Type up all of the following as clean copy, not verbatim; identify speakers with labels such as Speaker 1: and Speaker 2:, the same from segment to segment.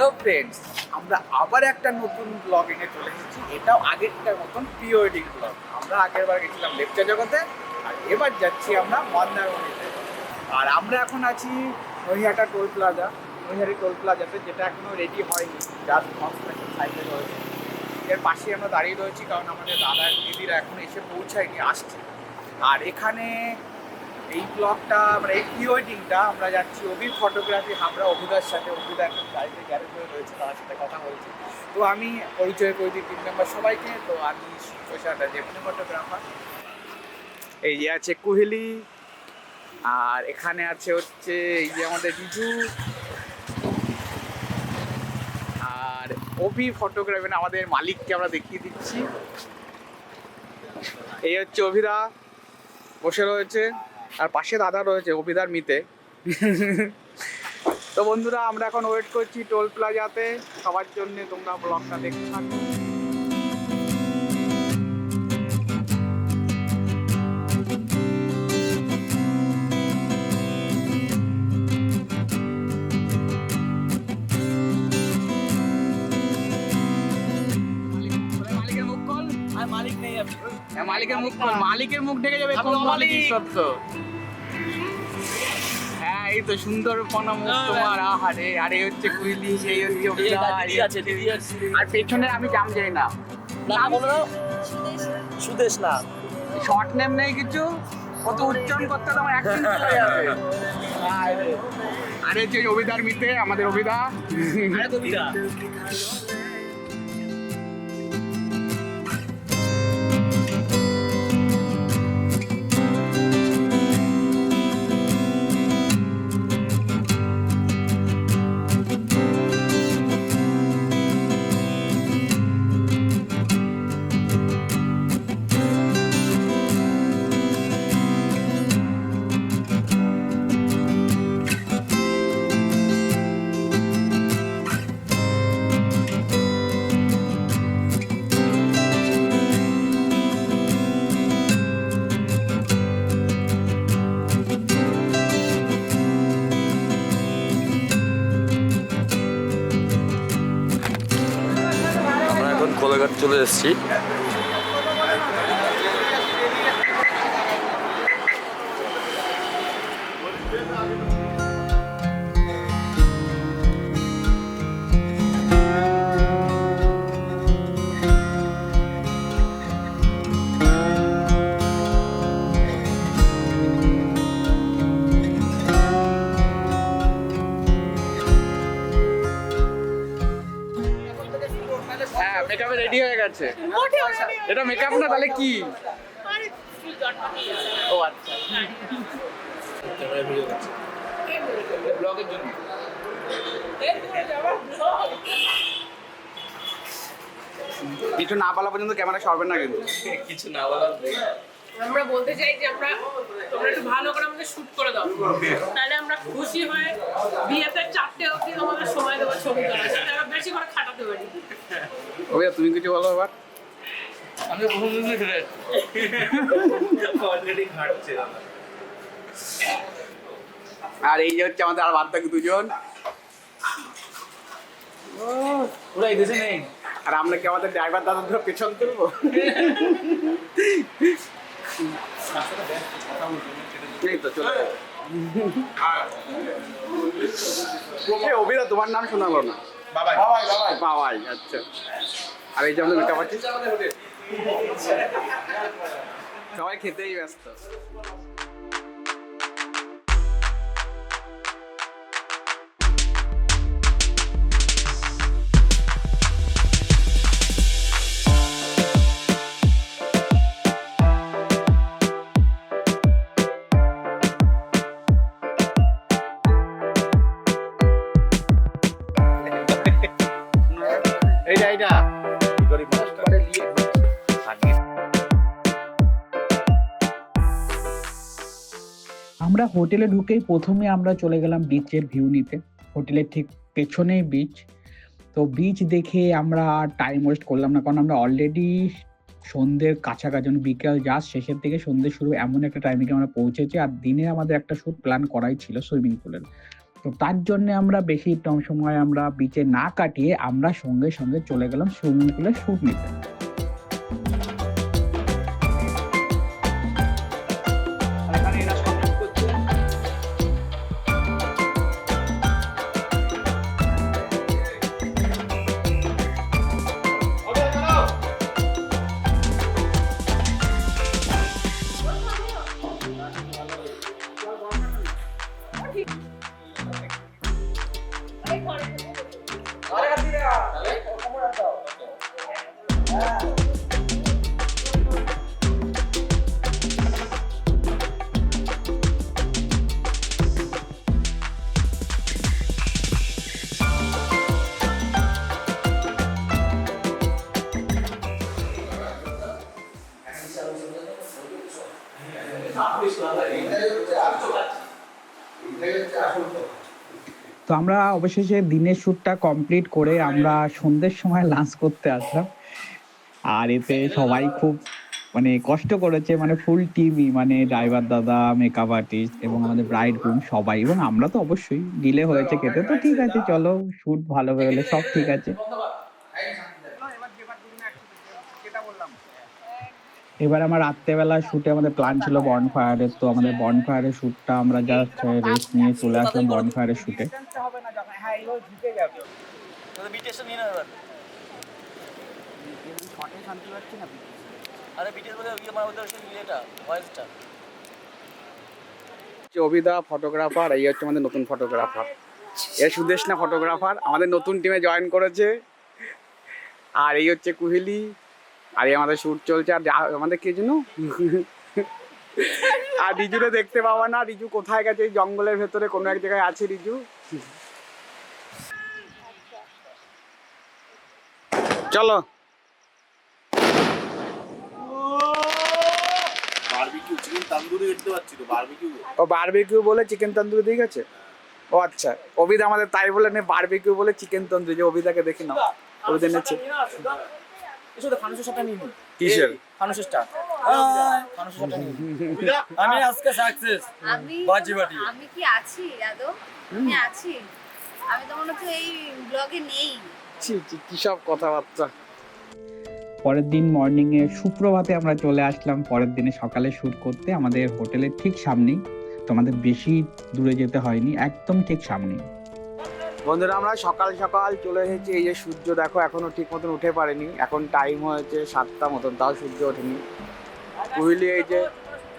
Speaker 1: Hello friends, আমরা আবার একটা নতুন ব্লগ এনে চলে এসেছি। এটাও আগেরটার মতন প্রি ওয়েডিং ব্লগ। আমরা আগের বার গেছিলাম লেপচা জগতে, আর এবার যাচ্ছি আমরা মন্দারমণিতে। আর আমরা এখন আছি নৈহাটা টোল প্লাজা, নৈহাটি টোল প্লাজাতে, যেটা এখনো রেডি হয়নি, জাস্ট কনস্ট্রাকশন সাইটে রয়েছে। এর পাশে আমরা দাঁড়িয়ে রয়েছি কারণ আমাদের দাদা দিদিরা এখন এসে পৌঁছায়নি, আসছে। আর এখানে এই ব্লগটা মানে এই প্রি ওয়েডিংটা আমরা যাচ্ছি অভির ফটোগ্রাফি, আমরা অভিদার সাথে। অভিদা এখন গাড়িতে গ্যারেজ হয়ে রয়েছে, তার সাথে কথা বলছি। তো আমি পরিচয় করে দিই 3 মেম্বার সবাইকে। তো আমি সোশ্যালটা যেমনি ফটোগ্রাফার, এই যে আছে কুহেলি, আর এখানে আছে হচ্ছে এই যে আমাদের বিজু, আর অভি ফটোগ্রাফি না আমাদের মালিককে আমরা দেখিয়ে দিচ্ছি। এই হচ্ছে অভিদা বসে রয়েছে, আর পাশে দাদা রয়েছে অভিদার মিতে। তো বন্ধুরা, আমরা এখন ওয়েট করছি টোল প্লাজাতে সবার জন্য। তোমরা ব্লগটা দেখতে থাকো। মালিকের মুখ কল, আর মালিক নেই। মালিকের মুখ কল, মালিকের মুখ ঢেকে যাবে কোন মালিক সত্য। হ্যাঁ, এই তো সুন্দর পনা মুখ তোমার। আহারে, আরে হচ্ছে কুইলি, সেই হচ্ছে অভিদা, আর পেছনে আমি জাম যাই না।
Speaker 2: নাম বলো দাও। সুদেশ না,
Speaker 1: শর্ট নেম নেই কিছু, কত উচ্চারণ করতে হলে আমার অ্যাকশন চলে যাবে। আরে হচ্ছে অভিদার মিতে, আমাদের অভিদা।
Speaker 2: আরে কবিতা আমরা এখন কোলাঘাট চলে এসেছি।
Speaker 1: হ্যাঁ, মেকআপে রেডি হয়ে গেছে। এটা মেকআপ না, তাহলে কি? ও আচ্ছা, ব্লগের জন্য। কিছু না বলা পর্যন্ত ক্যামেরা সরবে না কিন্তু।
Speaker 2: কিছু না বলার
Speaker 3: আমরা বলতে চাই যে তোমরা একটু ভালো করে আমাদের শুট করে দাও, তাহলে আমরা খুশি হয়ে বিয়েতে 4টে অবধি আমাদের সময় দেবো ছবি তোলা, সেটা আমরা বেশি করে খাটাতে পারি।
Speaker 1: ওই তুমি কিছু বলো এবার।
Speaker 2: আমি অলরেডি খাটছে।
Speaker 1: আর এই যে হচ্ছে আমাদের আর বাদ বাকি দুজন।
Speaker 2: পুরো এই দেশে নেই।
Speaker 1: আর আমরা কি আমাদের ড্রাইভার দাদা ধরে পেছন তুলবো? এই তো চলে গেল। অভিদা, তোমার নাম শোনালো না।
Speaker 2: বাবাই
Speaker 1: বাবাই, আচ্ছা। আর এই যে আমাদের মেকআপ আর্টিস্ট, সবাই খেতেই ব্যস্ত। এইটা আমরা হোটেলে ঢুকেই প্রথমে আমরা চলে গেলাম বিচের ভিউ নিতে। হোটেলের ঠিক পেছনেই বিচ। তো বিচ দেখে আমরা টাইম ওয়েস্ট করলাম না, কারণ আমরা অলরেডি সন্ধ্যের কাছাকাছি, বিকেল জাস্ট শেষের দিকে সন্ধ্যে শুরু, এমন একটা টাইমিংয়ে আমরা পৌঁছেছি। আর দিনে আমাদের একটা শ্যুট প্ল্যান করাই ছিল সুইমিং পুলের।
Speaker 4: তো তার জন্য আমরা বেশি সময় আমরা বিচে না কাটিয়ে আমরা সঙ্গে সঙ্গে চলে গেলাম সুইমিং পুলে শুট নিতে। তো আমরা অবশেষে দিনের শ্যুটটা কমপ্লিট করে আমরা সন্ধ্যের সময় লাঞ্চ করতে আসলাম। আর এতে সবাই খুব মানে কষ্ট করেছে, মানে ফুল টিমই, মানে ড্রাইভার দাদা, মেকআপ আর্টিস্ট এবং আমাদের ব্রাইড গ্রুম সবাই, এবং আমরা তো অবশ্যই ডিলে হয়েছে খেতে, তো ঠিক আছে চলো শ্যুট ভালো হয়ে গেলে সব ঠিক আছে। এবার আমার রাত্রেবেলা শ্যুটে আমাদের প্ল্যান ছিল বনফায়ারের, তো আমাদের বনফায়ারের শ্যুটটা আমরা জাস্ট রেস্ট নিয়ে চলে আসলাম বনফায়ারের শ্যুটে।
Speaker 1: অভিদা ফটোগ্রাফার, এই হচ্ছে আমাদের নতুন ফটোগ্রাফার, এ সুদেশনা ফটোগ্রাফার আমাদের নতুন টিমে জয়েন করেছে। আর এই হচ্ছে কুহেলি, আর এই আমাদের শ্যুট চলছে। আর আমাদের কে যেন আর রিজুরে দেখতে পাওয়া না, রিজু কোথায় গেছে? জঙ্গলের ভেতরে কোনো এক জায়গায় আছে রিজু। চলো ও বারবিকিউ বলে চিকেন তন্দুরি দিয়ে গেছে। ও আচ্ছা, অভিদা আমাদের তাই বলে নে বারবিকিউ বলে চিকেন তন্দুরি, যে অভিদাকে দেখি না অভিদা নেছে কিসের
Speaker 5: আমি আজকে সাকসেস
Speaker 6: আমি কি আছি আদৌ? আমি আছি, আমি তো মনে হচ্ছে এই ব্লগে নেই।
Speaker 1: কি সব কথাবার্তা।
Speaker 4: পরের দিন মর্নিং এ সুপ্রভাতে আমরা চলে আসলাম পরের দিনে সকালে শ্যুট করতে আমাদের হোটেলের ঠিক সামনেই। তো আমাদের বেশি দূরে যেতে হয়নি, একদম ঠিক সামনেই।
Speaker 1: বন্ধুরা আমরা সকাল সকাল চলে এসেছি। এই যে সূর্য দেখো এখনো ঠিক মতন উঠে পারেনি, এখন টাইম হয়েছে 7টা মতন, তাও সূর্য ওঠেনি। কোহলি এই যে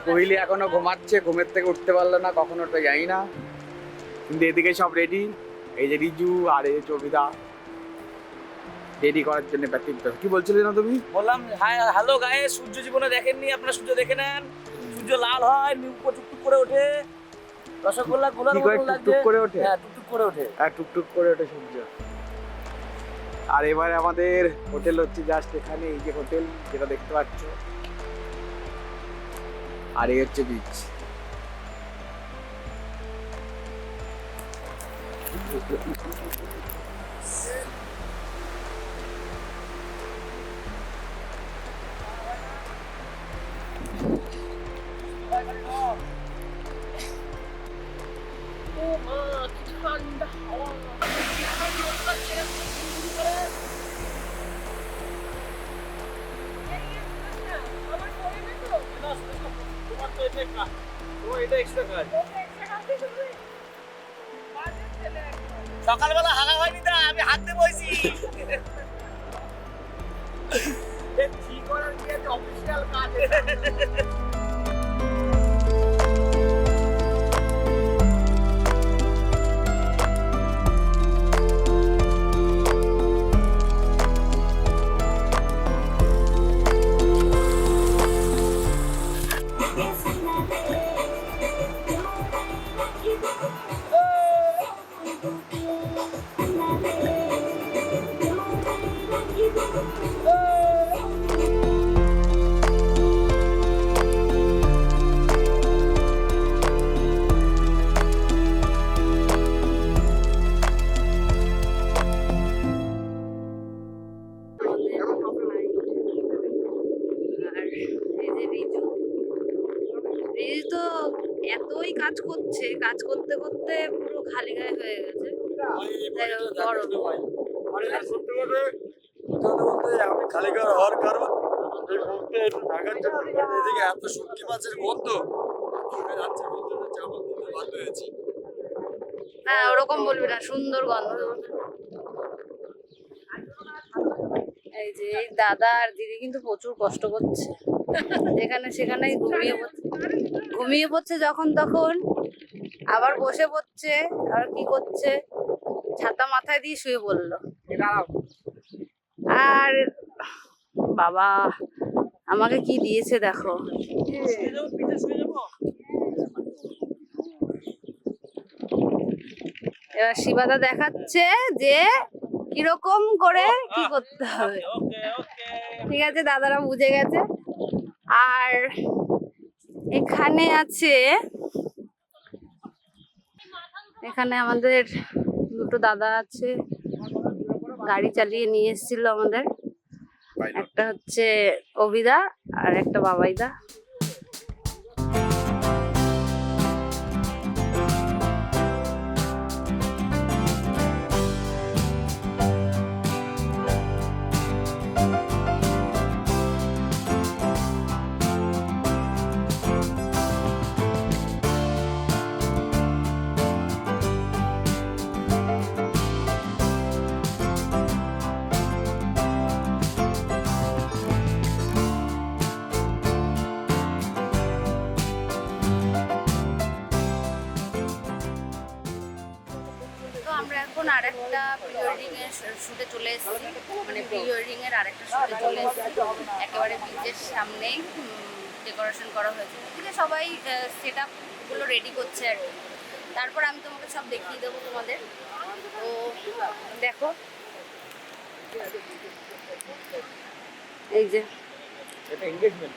Speaker 1: কোহলি এখনো ঘুমাচ্ছে, ঘুমের থেকে উঠতে পারলো না, কখনো তো জানি না। কিন্তু এদিকে সব রেডি, এই যে রিজু আর এই চবিদা রেডি করার জন্য প্র্যাকটিস। কি বলছিলে না তুমি?
Speaker 5: বললাম হ্যালো গাইস, সূর্য জীবনে দেখেননি আপনারা, সূর্য দেখে নেন। সূর্য লাল হয়, টুকটুক করে ওঠে, রসগোল্লা গোলার মতো লাগে,
Speaker 1: টুকটুক করে ওঠে।
Speaker 5: হ্যাঁ টুকটুক করে ওঠে,
Speaker 1: হ্যাঁ টুকটুক করে ওঠে সূর্য। আর এবারে আমাদের হোটেল হচ্ছে জাস্ট এখানে, এই যে হোটেল যেটা দেখতে পাচ্ছ, আর এই হচ্ছে বিচ।
Speaker 3: ও মা, কি ঠান্ডা হাওয়া।
Speaker 5: সকালবেলা হাগা হয়নি, তা আমি হাঁটতে বইছি।
Speaker 1: ঠিক করার কি একটা অফিসিয়াল কাজ।
Speaker 6: রিজু তো এতই কাজ করছে, কাজ করতে করতে পুরো খালি গায়ে হয়ে গেছে। যাই হোক, গরম।
Speaker 7: আমি খালি গায়ে হওয়ার কারণ এই মুহূর্তে একটু ঢাকার জন্য এদিকে এত শুটকি মাছের গন্ধ চলে যাচ্ছে, বন্ধুদের জামা খুলতে বাধ্য হয়েছি।
Speaker 6: না ওরকম বলবি না, সুন্দর গন্ধ। এই যে এই দাদা আর দিদি কিন্তু প্রচুর কষ্ট করছে, যেখানে সেখানেই ঘুমিয়ে পড়ছে যখন তখন, আবার বসে পড়ছে, আর কি করছে, ছাতা মাথায় দিয়ে শুয়ে পড়লো। আর বাবা আমাকে কি দিয়েছে দেখো, এবার শিবাদা দেখাচ্ছে যে কিরকম করে কি করতে হবে। ঠিক আছে, দাদারা বুঝে গেছে। আর এখানে আছে, এখানে আমাদের দুটো দাদা আছে, গাড়ি চালিয়ে নিয়ে এসেছিল আমাদের। একটা হচ্ছে অভিদা আর একটা বাবাইদা। তো আমরা এখন আরেকটা প্রি ওয়েডিং এর শুটে চলে এসেছি, মানে প্রি ওয়েডিং এর আরেকটা শুটে চলে এসেছি। একেবারে বিচের সামনেই ডেকোরেশন করা হয়েছে, ঠিক আছে, সবাই সেট আপ গুলো রেডি করছে আর কি। তারপর আমি তোমাকে সব দেখিয়ে দেবো তোমাদের। তো দেখো এই যে
Speaker 1: এটা এনগেজমেন্ট।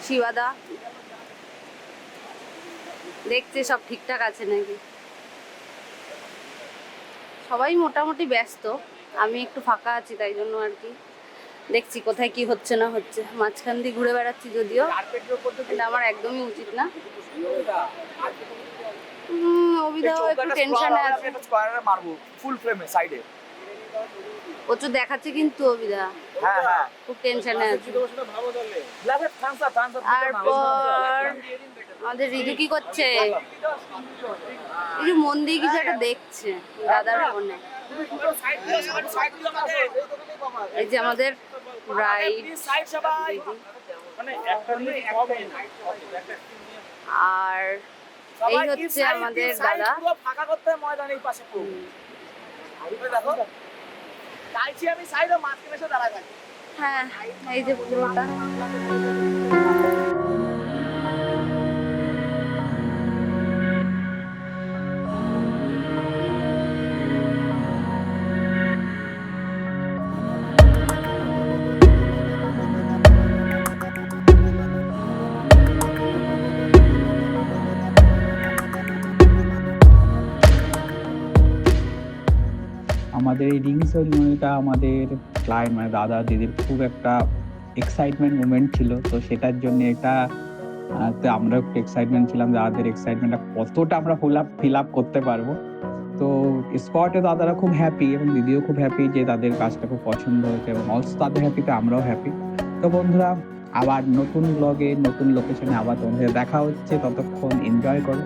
Speaker 6: শিবাদা দেখছে সব ঠিকঠাক আছে নাকি। সবাই মোটামুটি ব্যস্ত, আমি একটু ফাঁকা আছি, তাই জন্য আর কি দেখছি কোথায় কি হচ্ছে না হচ্ছে। মাঝখান দিয়ে ঘুরে বেড়াচ্ছি যদিও, এটা আমার একদমই উচিত না। অভিধাও একটু টেনশনে আছে।
Speaker 1: মারবো ফুল ফ্রেমে সাইডে।
Speaker 6: প্রচুর দেখাচ্ছে কিন্তু অভিধা,
Speaker 1: হ্যাঁ হ্যাঁ,
Speaker 6: খুব টেনশনে আছে। তারপর আমাদের ঋতু কি করছে, ঋতু মন দিয়ে কিছু একটা দেখছে দাদার ফোনে। এই যে আমাদের ব্রাইড আর এই হচ্ছে আমাদের দাদা।
Speaker 5: ফাঁকা করতে হয় ময়দান এই পাশে পুরো। দেখো চাইছি আমি সাইডে মাঝখানে এসে দাঁড়ায় থাকি।
Speaker 6: হ্যাঁ এই যে পুরোটা।
Speaker 4: আমাদের এই রিং সেরিমনিটা আমাদের ক্লায়েন্ট মানে দাদা দিদির খুব একটা এক্সাইটমেন্ট মুভমেন্ট ছিল, তো সেটার জন্য এটা তো আমরা একটু এক্সাইটমেন্ট ছিলাম দাদাদের এক্সাইটমেন্টটা কতটা আমরা ফিল আপ করতে পারবো। তো স্পটে দাদারা খুব হ্যাপি এবং দিদিও খুব হ্যাপি যে তাদের কাজটা খুব পছন্দ হয়েছে, এবং অলসো তাদের হ্যাপিতে আমরাও হ্যাপি। তো বন্ধুরা আবার নতুন ব্লগে নতুন লোকেশনে আবার তোমাদের দেখা হচ্ছে, ততক্ষণ এনজয় করো।